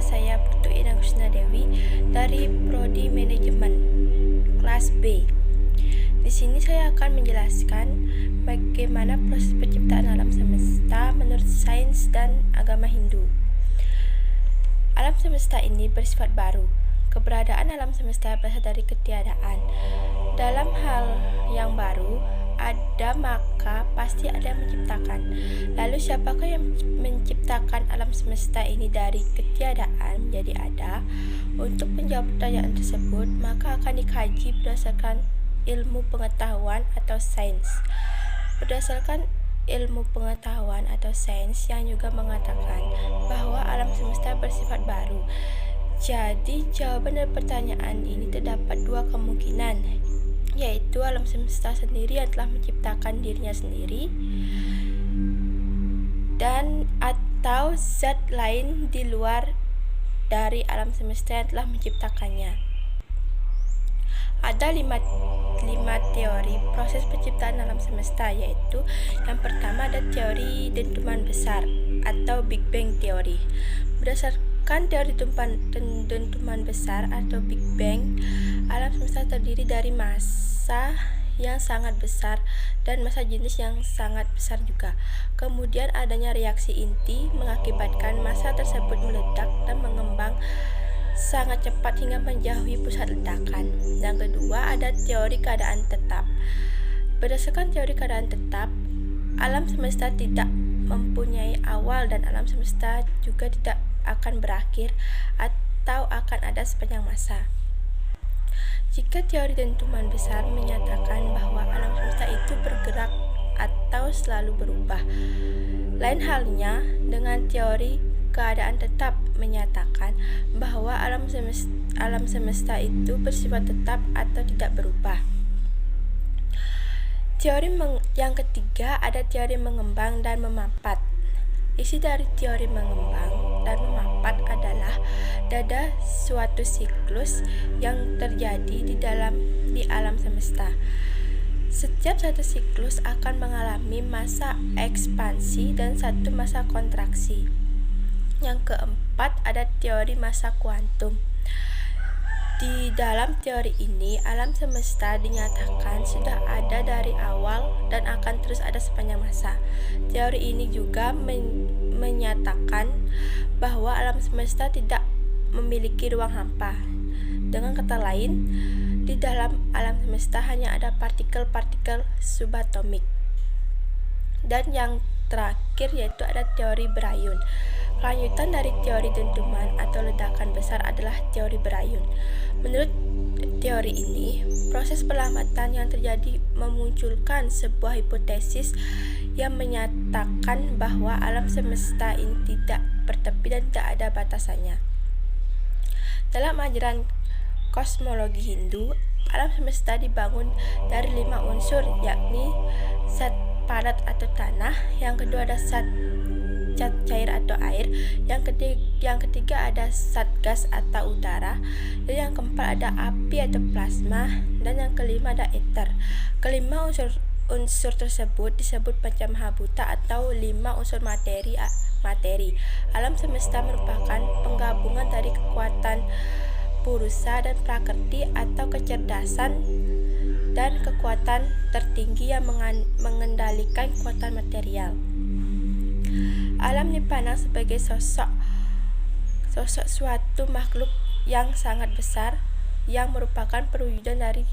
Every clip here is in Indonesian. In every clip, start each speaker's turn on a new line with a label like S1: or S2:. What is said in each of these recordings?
S1: saya Putu Ina Kusna Dewi dari Prodi Manajemen kelas B. Di sini saya akan menjelaskan bagaimana proses penciptaan alam semesta menurut sains dan agama Hindu. Alam semesta ini bersifat baru. Keberadaan alam semesta berasal dari ketiadaan. Dalam hal yang baru, ada maka pasti ada yang menciptakan. Lalu siapakah yang menciptakan alam semesta ini dari ketiadaan menjadi ada? Untuk menjawab pertanyaan tersebut, maka akan dikaji berdasarkan ilmu pengetahuan atau sains. Berdasarkan ilmu pengetahuan atau sains yang juga mengatakan bahwa alam semesta bersifat baru. Jadi jawaban dari pertanyaan ini terdapat dua kemungkinan, yaitu alam semesta sendiri yang telah menciptakan dirinya sendiri dan atau zat lain di luar dari alam semesta yang telah menciptakannya. Ada lima teori proses penciptaan alam semesta, yaitu yang pertama ada teori dentuman besar atau Big Bang Theory. Berdasarkan teori dentuman besar atau Big Bang, alam semesta terdiri dari massa yang sangat besar dan massa jenis yang sangat besar juga. Kemudian adanya reaksi inti mengakibatkan massa tersebut meledak dan mengembang sangat cepat hingga menjauhi pusat ledakan. Yang kedua ada teori keadaan tetap. Berdasarkan teori keadaan tetap, alam semesta tidak mempunyai awal dan alam semesta juga tidak akan berakhir atau akan ada sepanjang masa. Jika teori dentuman besar menyatakan bahwa alam semesta itu bergerak atau selalu berubah. Lain halnya dengan teori keadaan tetap menyatakan bahwa alam semesta itu bersifat tetap atau tidak berubah. Yang ketiga ada teori mengembang dan memapat. Isi dari teori mengembang dan memapat adalah ada suatu siklus yang terjadi di alam semesta. Setiap satu siklus akan mengalami masa ekspansi dan satu masa kontraksi. Yang keempat ada teori massa kuantum. Di dalam teori ini, alam semesta dinyatakan sudah ada dari awal dan akan terus ada sepanjang masa. Teori ini juga menyatakan bahwa alam semesta tidak memiliki ruang hampa. Dengan kata lain, di dalam alam semesta hanya ada partikel-partikel subatomik. Dan yang terakhir yaitu ada teori berayun. Kelanjutan dari teori dentuman atau ledakan besar adalah teori berayun. Menurut teori ini, proses perlambatan yang terjadi memunculkan sebuah hipotesis yang menyatakan bahwa alam semesta ini tidak bertepi dan tidak ada batasannya. Dalam ajaran kosmologi Hindu, alam semesta dibangun dari 5 unsur, yakni zat padat atau tanah, yang kedua ada zat cair atau air, yang ketiga ada zat gas atau udara, dan yang keempat ada api atau plasma, dan yang kelima ada ether. Kelima unsur tersebut disebut Pancamahabhuta atau 5 unsur materi. Alam semesta merupakan penggabungan dari kekuatan Purusa dan Prakrti atau kecerdasan dan kekuatan tertinggi yang mengendalikan kekuatan material. Alam dipandang sebagai sosok suatu makhluk yang sangat besar yang merupakan perwujudan dari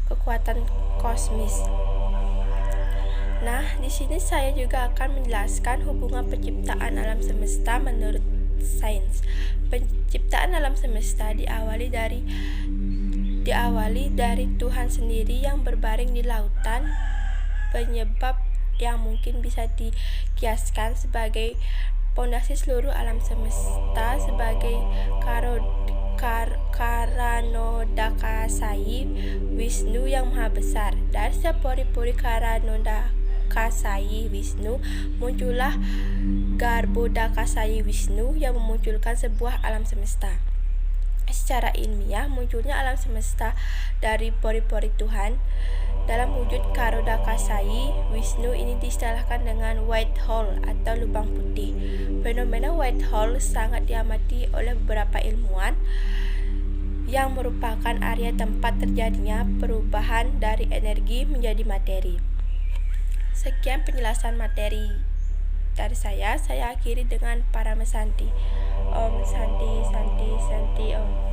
S1: kekuatan kosmis. Nah, di sini saya juga akan menjelaskan hubungan penciptaan alam semesta menurut sains. Penciptaan alam semesta diawali dari Tuhan sendiri yang berbaring di lautan, penyebab yang mungkin bisa dikiaskan sebagai pondasi seluruh alam semesta sebagai Karanodakasai Wisnu yang maha besar. Dari setiap pori-pori Karanodakasai Wisnu muncullah Garbhodakasai Wisnu yang memunculkan sebuah alam semesta. Secara ilmiah, munculnya alam semesta dari pori-pori Tuhan Dalam wujud Karodakasai, Wisnu ini diistilahkan dengan white hole atau lubang putih. Fenomena white hole sangat diamati oleh beberapa ilmuwan yang merupakan area tempat terjadinya perubahan dari energi menjadi materi. Sekian penjelasan materi dari saya akhiri dengan Paramasanti. Om Santi Santi Santi Om.